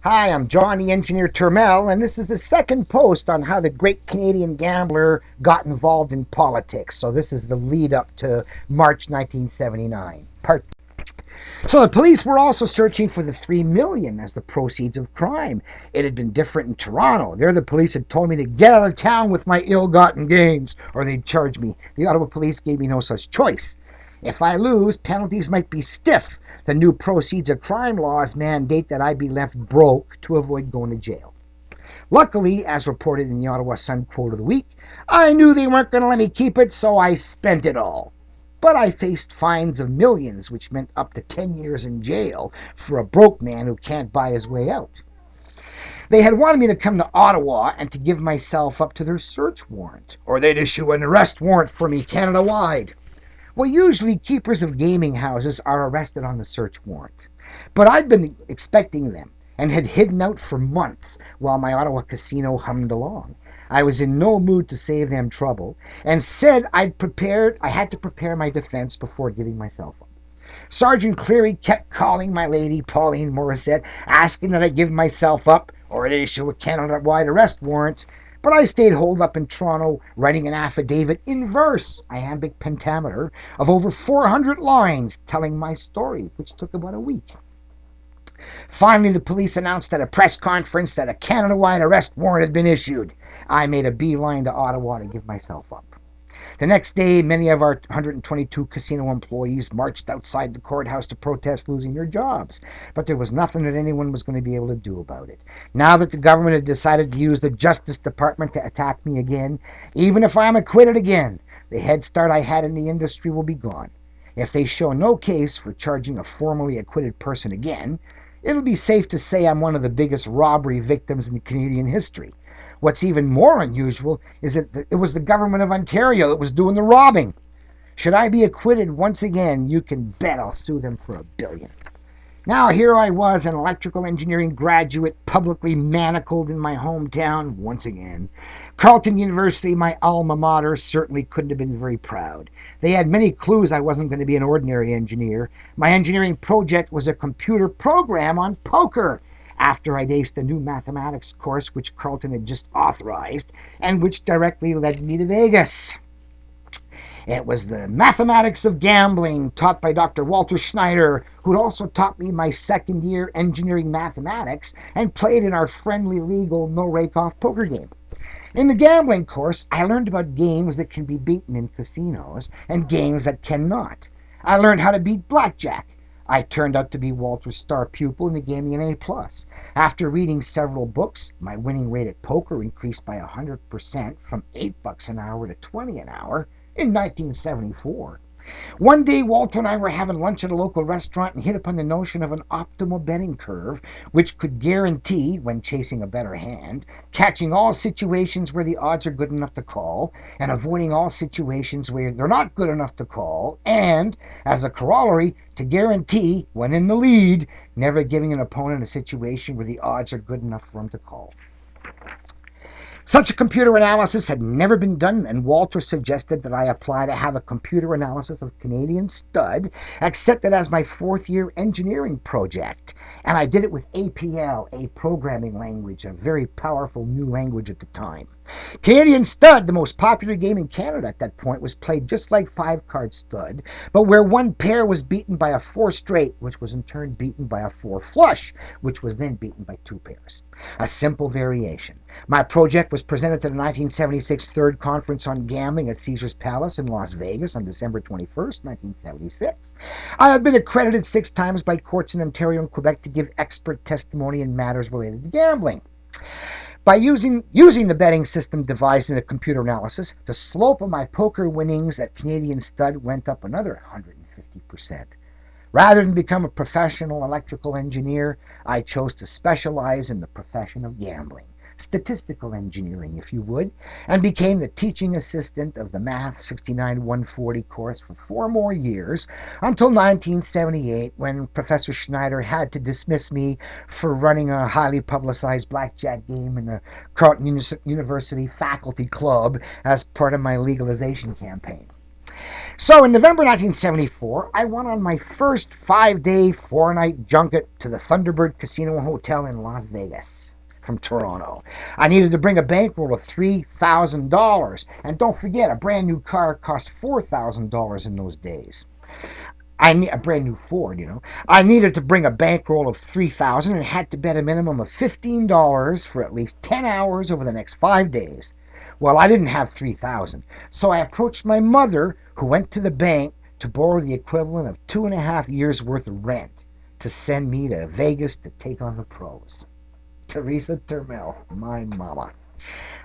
Hi, I'm Johnny Engineer Turmel, and this is the second post on how the great Canadian gambler got involved in politics. So, this is the lead up to March 1979. So, the police were also searching for the 3 million as the proceeds of crime. It had been different in Toronto. There, the police had told me to get out of town with my ill gotten gains, or they'd charge me. The Ottawa police gave me no such choice. If I lose, penalties might be stiff. The new proceeds of crime laws mandate that I be left broke to avoid going to jail. Luckily, as reported in the Ottawa Sun quote of the week, I knew they weren't going to let me keep it, so I spent it all. But I faced fines of millions, which meant up to 10 years in jail for a broke man who can't buy his way out. They had wanted me to come to Ottawa and to give myself up to their search warrant, or they'd issue an arrest warrant for me Canada wide. Well, usually keepers of gaming houses are arrested on the search warrant. But I'd been expecting them and had hidden out for months while my Ottawa casino hummed along. I was in no mood to save them trouble and said I had to prepare my defense before giving myself up. Sergeant Cleary kept calling my lady, Pauline Morissette, asking that I give myself up or issue a Canada-wide arrest warrant. But I stayed holed up in Toronto, writing an affidavit in verse, iambic pentameter, of over 400 lines telling my story, which took about a week. Finally, the police announced at a press conference that a Canada-wide arrest warrant had been issued. I made a beeline to Ottawa to give myself up. The next day, many of our 122 casino employees marched outside the courthouse to protest losing their jobs. But there was nothing that anyone was going to be able to do about it. Now that the government had decided to use the Justice Department to attack me again, even if I'm acquitted again, the head start I had in the industry will be gone. If they show no case for charging a formerly acquitted person again, it'll be safe to say I'm one of the biggest robbery victims in Canadian history. What's even more unusual is that it was the government of Ontario that was doing the robbing. Should I be acquitted once again, you can bet I'll sue them for $1 billion. Now here I was, an electrical engineering graduate, publicly manacled in my hometown once again. Carleton University, my alma mater, certainly couldn't have been very proud. They had many clues I wasn't going to be an ordinary engineer. My engineering project was a computer program on poker, after I'd aced a new mathematics course which Carleton had just authorized, and which directly led me to Vegas. It was the mathematics of gambling taught by Dr. Walter Schneider, who'd also taught me my second year engineering mathematics and played in our friendly legal no rake-off poker game. In the gambling course, I learned about games that can be beaten in casinos and games that cannot. I learned how to beat blackjack. I turned out to be Walter's star pupil and he gave me an A+. After reading several books, my winning rate at poker increased by 100% from $8 an hour to $20 an hour in 1974. One day, Walter and I were having lunch at a local restaurant and hit upon the notion of an optimal betting curve, which could guarantee, when chasing a better hand, catching all situations where the odds are good enough to call, and avoiding all situations where they're not good enough to call, and, as a corollary, to guarantee, when in the lead, never giving an opponent a situation where the odds are good enough for him to call. Such a computer analysis had never been done, and Walter suggested that I apply to have a computer analysis of Canadian stud accepted as my fourth-year engineering project. And I did it with APL, a programming language, a very powerful new language at the time. Canadian stud, the most popular game in Canada at that point, was played just like five-card stud, but where one pair was beaten by a four straight, which was in turn beaten by a four flush, which was then beaten by two pairs. A simple variation. My project was presented to the 1976 Third Conference on Gambling at Caesars Palace in Las Vegas on December 21st, 1976. I have been accredited 6 times by courts in Ontario and Quebec to give expert testimony in matters related to gambling. By using the betting system devised in a computer analysis, the slope of my poker winnings at Canadian Stud went up another 150%. Rather than become a professional electrical engineer, I chose to specialize in the profession of gambling, statistical engineering, if you would, and became the teaching assistant of the Math 69-140 course for 4 more years until 1978, when Professor Schneider had to dismiss me for running a highly publicized blackjack game in the Carleton University faculty club as part of my legalization campaign. So in November 1974, I went on my first 5-day, 4-night junket to the Thunderbird Casino and Hotel in Las Vegas from Toronto. I needed to bring a bankroll of $3,000. And don't forget, a brand new car cost $4,000 in those days. I need a brand new Ford, I needed to bring a bankroll of $3,000 and had to bet a minimum of $15 for at least 10 hours over the next 5 days. Well, I didn't have $3,000, so I approached my mother, who went to the bank to borrow the equivalent of 2.5 years worth of rent to send me to Vegas to take on the pros. Teresa Termel, my mama.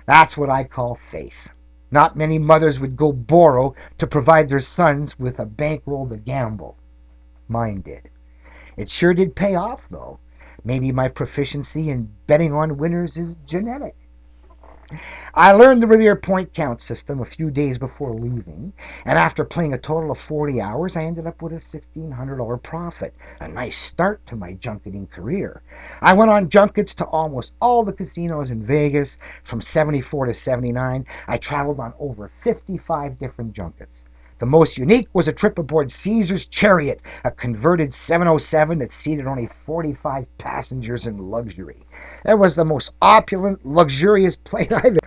That's what I call faith. Not many mothers would go borrow to provide their sons with a bankroll to gamble. Mine did. It sure did pay off, though. Maybe my proficiency in betting on winners is genetic. I learned the Revere point count system a few days before leaving, and after playing a total of 40 hours, I ended up with a $1,600 profit, a nice start to my junketing career. I went on junkets to almost all the casinos in Vegas from 74 to 79. I traveled on over 55 different junkets. The most unique was a trip aboard Caesar's Chariot, a converted 707 that seated only 45 passengers in luxury. It was the most opulent, luxurious plane I've ever.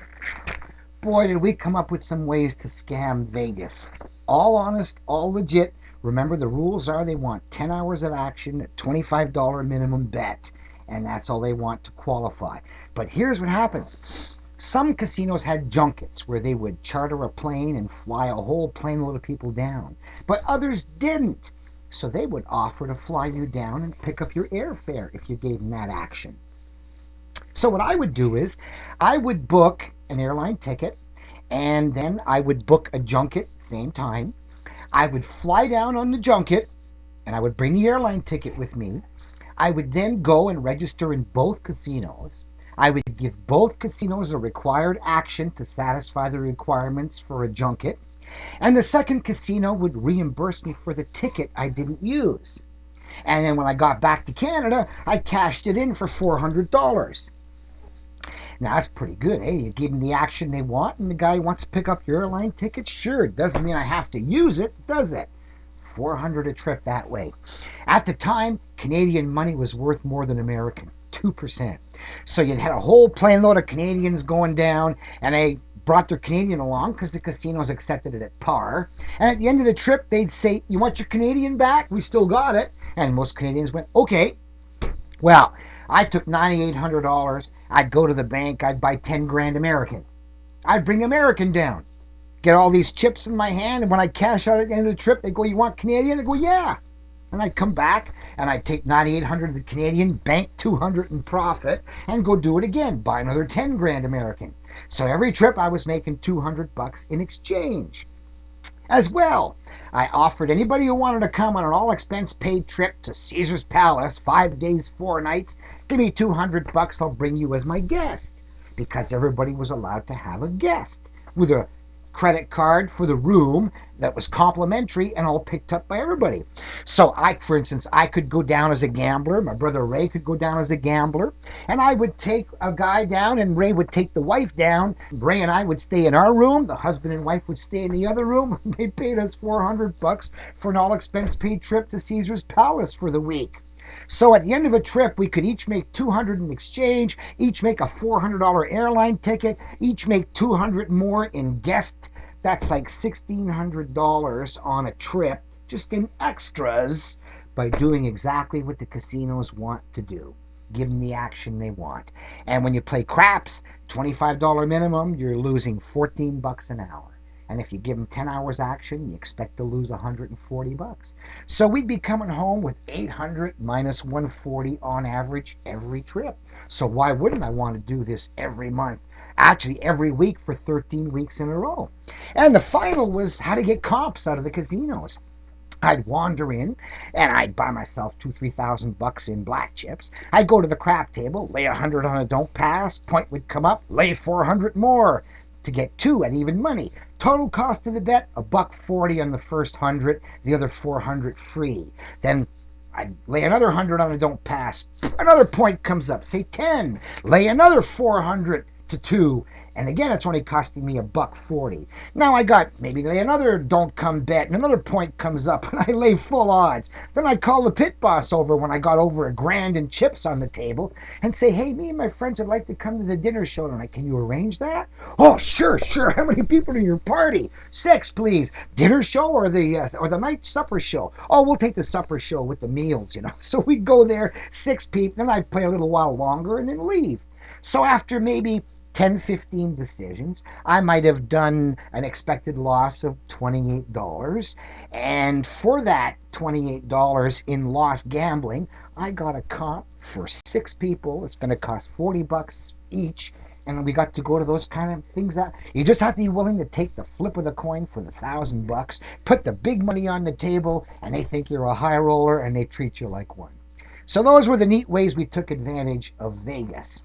Boy, did we come up with some ways to scam Vegas. All honest, all legit. Remember, the rules are they want 10 hours of action, a $25 minimum bet, and that's all they want to qualify. But here's what happens. Some casinos had junkets where they would charter a plane and fly a whole plane load of people down, but others didn't. So they would offer to fly you down and pick up your airfare if you gave them that action. So what I would do is I would book an airline ticket, and then I would book a junket at the same time. I would fly down on the junket, and I would bring the airline ticket with me. I would then go and register in both casinos. I would give both casinos a required action to satisfy the requirements for a junket, and the second casino would reimburse me for the ticket I didn't use. And then when I got back to Canada, I cashed it in for $400. Now that's pretty good, eh? You give them the action they want, and the guy wants to pick up your airline ticket. Sure, it doesn't mean I have to use it, does it? $400 a trip that way. At the time, Canadian money was worth more than American. 2%. So you'd had a whole plane load of Canadians going down, and they brought their Canadian along because the casinos accepted it at par. And at the end of the trip, they'd say, "You want your Canadian back? We still got it." And most Canadians went, "Okay." Well, I took $9,800. I'd go to the bank. I'd buy 10 grand American. I'd bring American down. Get all these chips in my hand, and when I cash out at the end of the trip, they go, "You want Canadian?" I go, "Yeah." And I'd come back, and I'd take 9,800 of the Canadian, bank 200 in profit, and go do it again, buy another 10 grand American. So every trip I was making $200 in exchange. As well, I offered anybody who wanted to come on an all-expense paid trip to Caesar's Palace, 5 days, 4 nights, give me $200, I'll bring you as my guest. Because everybody was allowed to have a guest with a credit card for the room that was complimentary and all picked up by everybody. So for instance, I could go down as a gambler. My brother Ray could go down as a gambler, and I would take a guy down, and Ray would take the wife down. Ray and I would stay in our room. The husband and wife would stay in the other room. They paid us $400 for an all-expense paid trip to Caesar's Palace for the week. So at the end of a trip, we could each make $200 in exchange, each make a $400 airline ticket, each make $200 more in guest. That's like $1,600 on a trip, just in extras, by doing exactly what the casinos want to do. Give them the action they want. And when you play craps, $25 minimum, you're losing $14 an hour. And if you give them 10 hours action, you expect to lose $140. So we'd be coming home with 800 minus 140 on average every trip. So why wouldn't I want to do this every month? Actually, every week for 13 weeks in a row. And the final was how to get comps out of the casinos. I'd wander in, and I'd buy myself $2,000-3,000 in black chips. I'd go to the crap table, lay 100 on a don't pass, point would come up, lay 400 more to get 2 at even money. Total cost of the bet, $1.40 on the first 100, the other 400 free. Then I'd lay another 100 on a don't pass. Another point comes up, say 10. Lay another 400 to 2, And again, it's only costing me $1.40. Now I got maybe another don't come bet, and another point comes up, and I lay full odds. Then I call the pit boss over when I got over a grand in chips on the table and say, hey, me and my friends would like to come to the dinner show tonight. Can you arrange that? Oh, sure, sure. How many people are in your party? 6, please. Dinner show or the night supper show? Oh, we'll take the supper show with the meals, you know. So we'd go there, 6 people, then I'd play a little while longer and then leave. So after maybe 10, 15 decisions, I might have done an expected loss of $28. And for that $28 in lost gambling, I got a comp for 6 people. It's going to cost $40 each. And we got to go to those kind of things that you just have to be willing to take the flip of the coin for the $1,000, put the big money on the table, and they think you're a high roller and they treat you like one. So those were the neat ways we took advantage of Vegas.